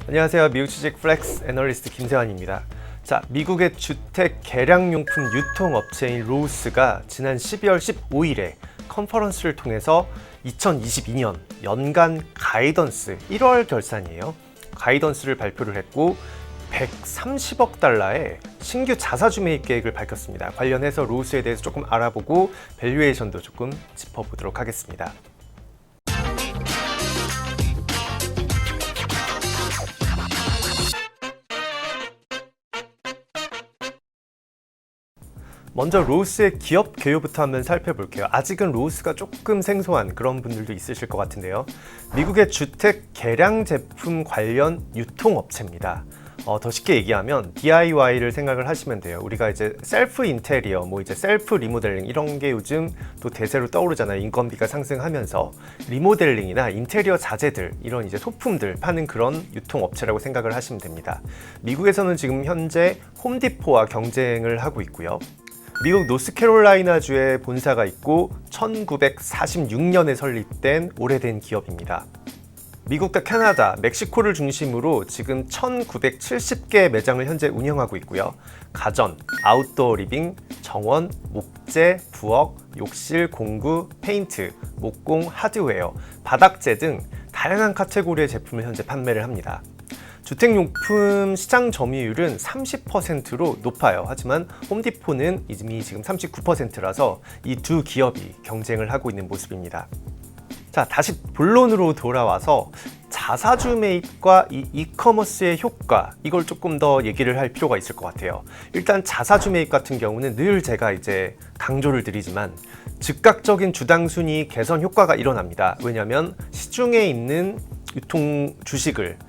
안녕하세요. 미국 주식 플렉스 애널리스트 김세환입니다. 자, 미국의 주택 개량용품 유통업체인 로우스가 지난 12월 15일에 컨퍼런스를 통해서 2022년 연간 가이던스 1월 결산이에요. 가이던스를 발표를 했고 130억 달러의 신규 자사주 매입 계획을 밝혔습니다. 관련해서 로우스에 대해서 조금 알아보고 밸류에이션도 조금 짚어보도록 하겠습니다. 먼저 로우스의 기업 개요부터 한번 살펴볼게요. 아직은 로우스가 조금 생소한 그런 분들도 있으실 것 같은데요. 미국의 주택 개량 제품 관련 유통업체입니다. 더 쉽게 얘기하면 DIY를 생각을 하시면 돼요. 우리가 이제 셀프 인테리어, 이제 셀프 리모델링 이런 게 요즘 또 대세로 떠오르잖아요. 인건비가 상승하면서 리모델링이나 인테리어 자재들 이런 이제 소품들 파는 그런 유통업체라고 생각을 하시면 됩니다. 미국에서는 지금 현재 홈디포와 경쟁을 하고 있고요. 미국 노스캐롤라이나주에 본사가 있고 1946년에 설립된 오래된 기업입니다. 미국과 캐나다, 멕시코를 중심으로 지금 1970개 매장을 현재 운영하고 있고요. 가전, 아웃도어 리빙, 정원, 목재, 부엌, 욕실, 공구, 페인트, 목공, 하드웨어, 바닥재 등 다양한 카테고리의 제품을 현재 판매를 합니다. 주택용품 시장 점유율은 30%로 높아요. 하지만 홈디포는 이미 지금 39%라서 이 두 기업이 경쟁을 하고 있는 모습입니다. 자, 다시 본론으로 돌아와서 자사주 매입과 이 이커머스의 효과, 이걸 조금 더 얘기를 할 필요가 있을 것 같아요. 일단 자사주 매입 같은 경우는 늘 제가 이제 강조를 드리지만 즉각적인 주당 순이익 개선 효과가 일어납니다. 왜냐하면 시중에 있는 유통 주식을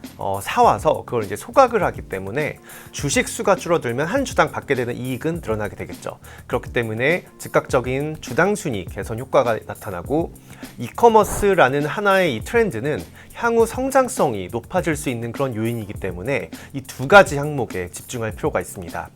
사와서 그걸 이제 소각을 하기 때문에 주식 수가 줄어들면 한 주당 받게 되는 이익은 늘어나게 되겠죠. 그렇기 때문에 즉각적인 주당 순이익 개선 효과가 나타나고 이커머스라는 하나의 이 트렌드는 향후 성장성이 높아질 수 있는 그런 요인이기 때문에 이 두 가지 항목에 집중할 필요가 있습니다.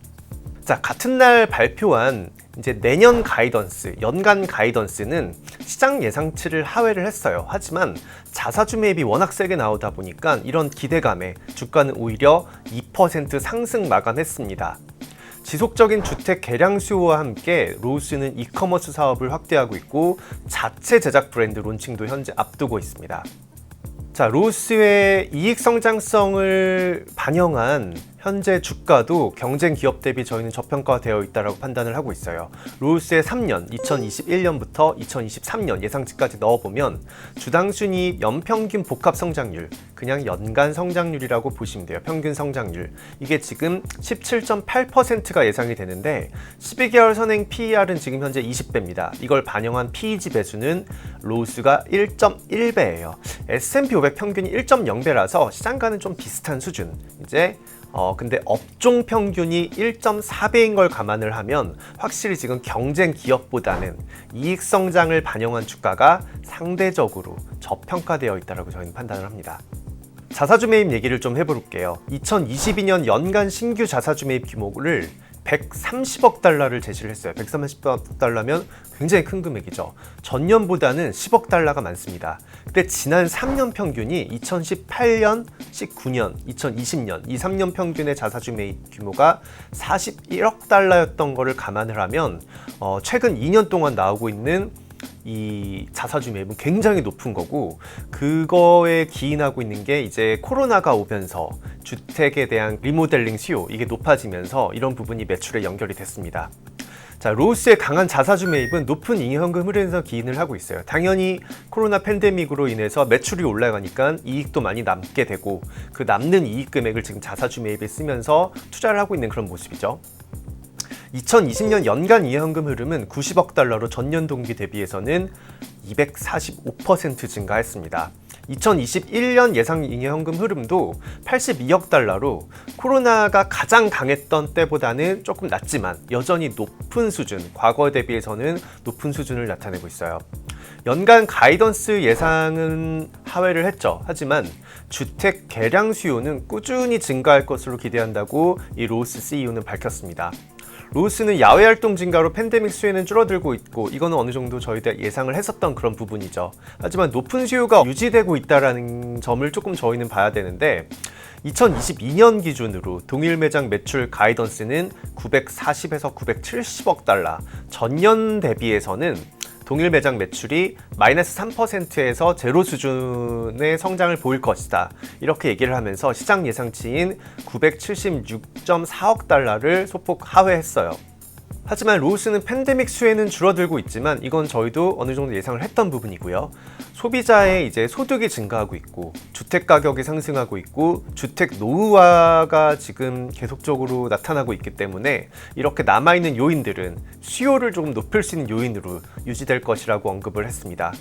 자, 같은 날 발표한 이제 내년 가이던스, 연간 가이던스는 시장 예상치를 하회를 했어요. 하지만 자사주 매입이 워낙 세게 나오다 보니까 이런 기대감에 주가는 오히려 2% 상승 마감했습니다. 지속적인 주택 개량 수요와 함께 로우스는 이커머스 사업을 확대하고 있고 자체 제작 브랜드 론칭도 현재 앞두고 있습니다. 자, 로우스의 이익 성장성을 반영한 현재 주가도 경쟁 기업 대비 저희는 저평가되어 있다고 판단을 하고 있어요. 로우스의 3년, 2021년부터 2023년 예상치까지 넣어보면 주당 순이익 연평균 복합 성장률, 그냥 연간 성장률이라고 보시면 돼요. 평균 성장률. 이게 지금 17.8%가 예상이 되는데 12개월 선행 PER은 지금 현재 20배입니다. 이걸 반영한 PEG 배수는 로우스가 1.1배예요. S&P 500 평균이 1.0배라서 시장과는 좀 비슷한 수준. 이제 근데 업종 평균이 1.4배인 걸 감안을 하면 확실히 지금 경쟁 기업보다는 이익 성장을 반영한 주가가 상대적으로 저평가되어 있다고 저희는 판단을 합니다. 자사주 매입 얘기를 좀 해볼게요. 2022년 연간 신규 자사주 매입 규모를 130억 달러를 제시를 했어요. 130억 달러면 굉장히 큰 금액이죠. 전년보다는 10억 달러가 많습니다. 근데 지난 3년 평균이 2018년, 19년, 2020년 이 3년 평균의 자사주 매입 규모가 41억 달러였던 거를 감안을 하면 최근 2년 동안 나오고 있는 이 자사주 매입은 굉장히 높은 거고, 그거에 기인하고 있는 게 이제 코로나가 오면서 주택에 대한 리모델링 수요 이게 높아지면서 이런 부분이 매출에 연결이 됐습니다. 자, 로우스의 강한 자사주 매입은 높은 잉여현금 흐름에서 기인을 하고 있어요. 당연히 코로나 팬데믹으로 인해서 매출이 올라가니까 이익도 많이 남게 되고 그 남는 이익 금액을 지금 자사주 매입에 쓰면서 투자를 하고 있는 그런 모습이죠. 2020년 연간 잉여현금 흐름은 90억 달러로 전년 동기 대비해서는 245% 증가했습니다. 2021년 예상 잉여현금 흐름도 82억 달러로 코로나가 가장 강했던 때보다는 조금 낮지만 여전히 높은 수준, 과거 대비해서는 높은 수준을 나타내고 있어요. 연간 가이던스 예상은 하회를 했죠. 하지만 주택 개량 수요는 꾸준히 증가할 것으로 기대한다고 이 로우스 CEO는 밝혔습니다. 로우스는 야외 활동 증가로 팬데믹 수요는 줄어들고 있고 이거는 어느 정도 저희가 예상을 했었던 그런 부분이죠. 하지만 높은 수요가 유지되고 있다는 점을 조금 저희는 봐야 되는데 2022년 기준으로 동일 매장 매출 가이던스는 940에서 970억 달러, 전년 대비해서는 동일 매장 매출이 마이너스 3%에서 제로 수준의 성장을 보일 것이다. 이렇게 얘기를 하면서 시장 예상치인 976.4억 달러를 소폭 하회했어요. 하지만 로스는 팬데믹 수혜는 줄어들고 있지만 이건 저희도 어느 정도 예상을 했던 부분이고요. 소비자의 이제 소득이 증가하고 있고 주택 가격이 상승하고 있고 주택 노후화가 지금 계속적으로 나타나고 있기 때문에 이렇게 남아있는 요인들은 수요를 조금 높일 수 있는 요인으로 유지될 것이라고 언급을 했습니다.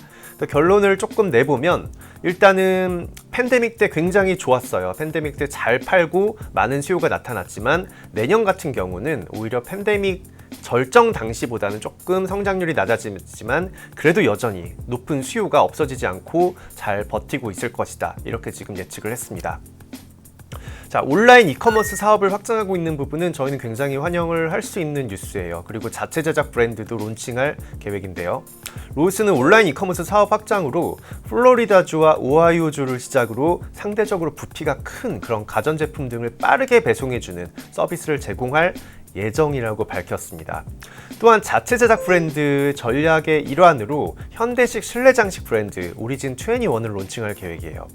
결론을 조금 내보면 일단은 팬데믹 때 굉장히 좋았어요. 팬데믹 때 잘 팔고 많은 수요가 나타났지만 내년 같은 경우는 오히려 팬데믹 절정 당시보다는 조금 성장률이 낮아지지만 그래도 여전히 높은 수요가 없어지지 않고 잘 버티고 있을 것이다. 이렇게 지금 예측을 했습니다. 자, 온라인 이커머스 사업을 확장하고 있는 부분은 저희는 굉장히 환영을 할 수 있는 뉴스예요. 그리고 자체 제작 브랜드도 론칭할 계획인데요. 로스는 온라인 이커머스 사업 확장으로 플로리다주와 오하이오주를 시작으로 상대적으로 부피가 큰 그런 가전제품 등을 빠르게 배송해주는 서비스를 제공할 예정이라고 밝혔습니다. 또한 자체 제작 브랜드 전략의 일환으로 현대식 실내 장식 브랜드 오리진 21을 론칭할 계획이에요.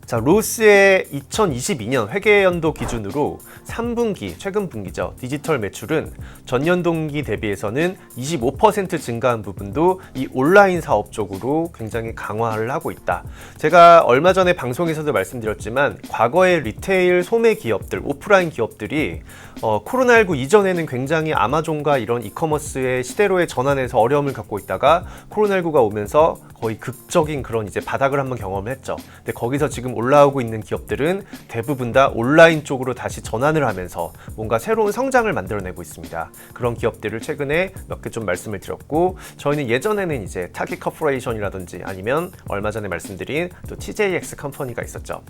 자, 로스의 2022년 회계연도 기준으로 3분기, 최근 분기죠. 디지털 매출은 전년 동기 대비해서는 25% 증가한 부분도 이 온라인 사업 쪽으로 굉장히 강화를 하고 있다. 제가 얼마 전에 방송에서도 말씀드렸지만 과거의 리테일 소매 기업들, 오프라인 기업들이 코로나19 이전에는 굉장히 아마존과 이런 이커머스의 시대로의 전환에서 어려움을 겪고 있다가 코로나19가 오면서 거의 극적인 그런 이제 바닥을 한번 경험을 했죠. 근데 거기서 지금 올라오고 있는 기업들은 대부분 다 온라인 쪽으로 다시 전환을 하면서 뭔가 새로운 성장을 만들어내고 있습니다. 그런 기업들을 최근에 몇 개 좀 말씀을 드렸고, 저희는 예전에는 이제 타깃 커퍼레이션이라든지 아니면 얼마 전에 말씀드린 또 TJX 컴퍼니가 있었죠.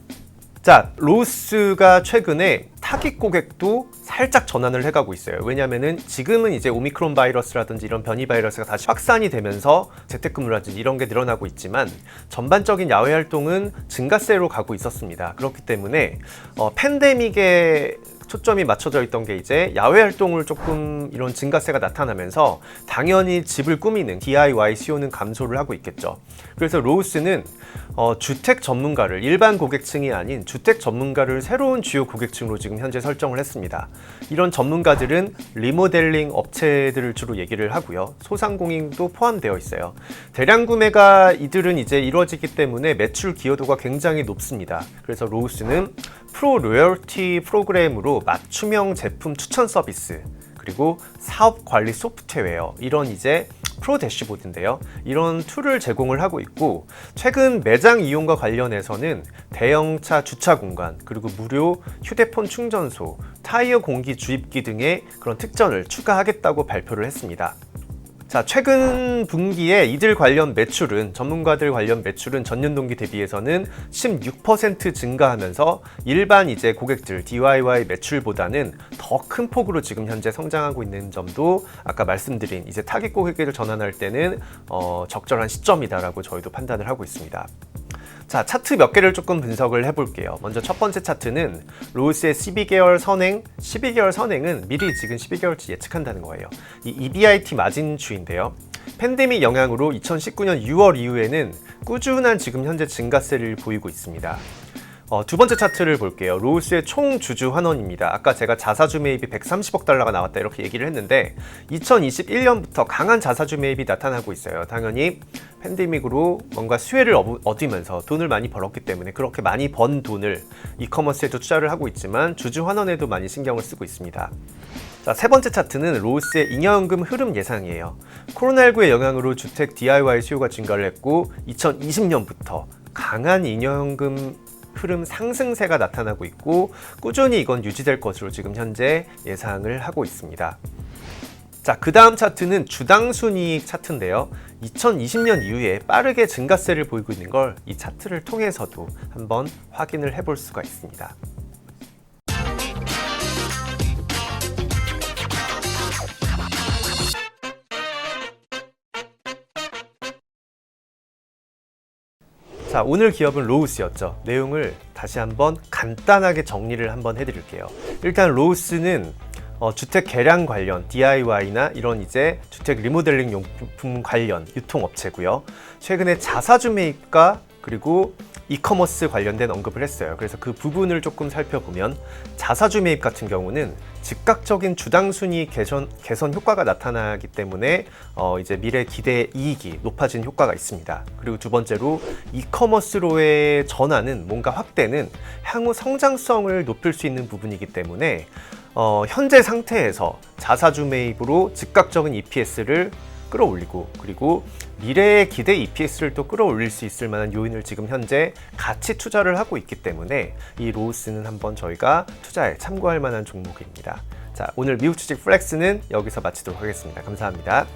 자, 로스가 최근에 타깃 고객도 살짝 전환을 해가고 있어요. 왜냐면은 지금은 이제 오미크론 바이러스라든지 이런 변이 바이러스가 다시 확산이 되면서 재택근무라든지 이런 게 늘어나고 있지만 전반적인 야외 활동은 증가세로 가고 있었습니다. 그렇기 때문에 팬데믹에 초점이 맞춰져 있던 게 이제 야외 활동을 조금 이런 증가세가 나타나면서 당연히 집을 꾸미는 DIY 수요는 감소를 하고 있겠죠. 그래서 로스는 주택 전문가를, 일반 고객층이 아닌 주택 전문가를 새로운 주요 고객층으로 지금 현재 설정을 했습니다. 이런 전문가들은 리모델링 업체들을 주로 얘기를 하고요. 소상공인도 포함되어 있어요. 대량 구매가 이들은 이제 이루어지기 때문에 매출 기여도가 굉장히 높습니다. 그래서 로스는 프로 로열티 프로그램으로 맞춤형 제품 추천 서비스, 그리고 사업 관리 소프트웨어, 이런 이제 프로 대시보드인데요. 이런 툴을 제공을 하고 있고, 최근 매장 이용과 관련해서는 대형차 주차 공간, 그리고 무료 휴대폰 충전소, 타이어 공기 주입기 등의 그런 특전을 추가하겠다고 발표를 했습니다. 자, 최근 분기에 이들 관련 매출은, 전문가들 관련 매출은 전년 동기 대비해서는 16% 증가하면서 일반 이제 고객들 DIY 매출보다는 더 큰 폭으로 지금 현재 성장하고 있는 점도 아까 말씀드린 이제 타깃 고객을 전환할 때는 적절한 시점이다라고 저희도 판단을 하고 있습니다. 자, 차트 몇 개를 조금 분석을 해볼게요. 먼저 첫 번째 차트는 로스의 12개월 선행, 12개월 선행은 미리 지금 12개월치 예측한다는 거예요. 이 EBIT 마진주인데요. 팬데믹 영향으로 2019년 6월 이후에는 꾸준한 지금 현재 증가세를 보이고 있습니다. 두 번째 차트를 볼게요. 로스의 총 주주 환원입니다. 아까 제가 자사주 매입이 130억 달러가 나왔다 이렇게 얘기를 했는데 2021년부터 강한 자사주 매입이 나타나고 있어요. 당연히 팬데믹으로 뭔가 수혜를 얻으면서 돈을 많이 벌었기 때문에 그렇게 많이 번 돈을 이커머스에도 투자를 하고 있지만 주주 환원에도 많이 신경을 쓰고 있습니다. 자, 세 번째 차트는 로스의 잉여연금 흐름 예상이에요. 코로나19의 영향으로 주택 DIY 수요가 증가를 했고 2020년부터 강한 잉여연금 흐름 상승세가 나타나고 있고 꾸준히 이건 유지될 것으로 지금 현재 예상을 하고 있습니다. 자, 그 다음 차트는 주당 순이익 차트인데요. 2020년 이후에 빠르게 증가세를 보이고 있는 걸 이 차트를 통해서도 한번 확인을 해볼 수가 있습니다. 자, 자, 오늘 기업은 로우스였죠. 내용을 다시 한번 간단하게 정리를 한번 해드릴게요. 일단 로우스는 주택 개량 관련 DIY나 이런 이제 주택 리모델링 용품 관련 유통업체고요. 최근에 자사주 매입과 그리고 이커머스 관련된 언급을 했어요. 그래서 그 부분을 조금 살펴보면 자사주 매입 같은 경우는 즉각적인 주당 순위 개선 효과가 나타나기 때문에 이제 미래 기대 이익이 높아진 효과가 있습니다. 그리고 두 번째로 이커머스로의 전환은 뭔가 확대는 향후 성장성을 높일 수 있는 부분이기 때문에 현재 상태에서 자사주 매입으로 즉각적인 EPS를 끌어올리고 그리고 미래의 기대 EPS를 또 끌어올릴 수 있을 만한 요인을 지금 현재 같이 투자를 하고 있기 때문에 이 로우스는 한번 저희가 투자에 참고할 만한 종목입니다. 자, 오늘 미국 주식 플렉스는 여기서 마치도록 하겠습니다. 감사합니다.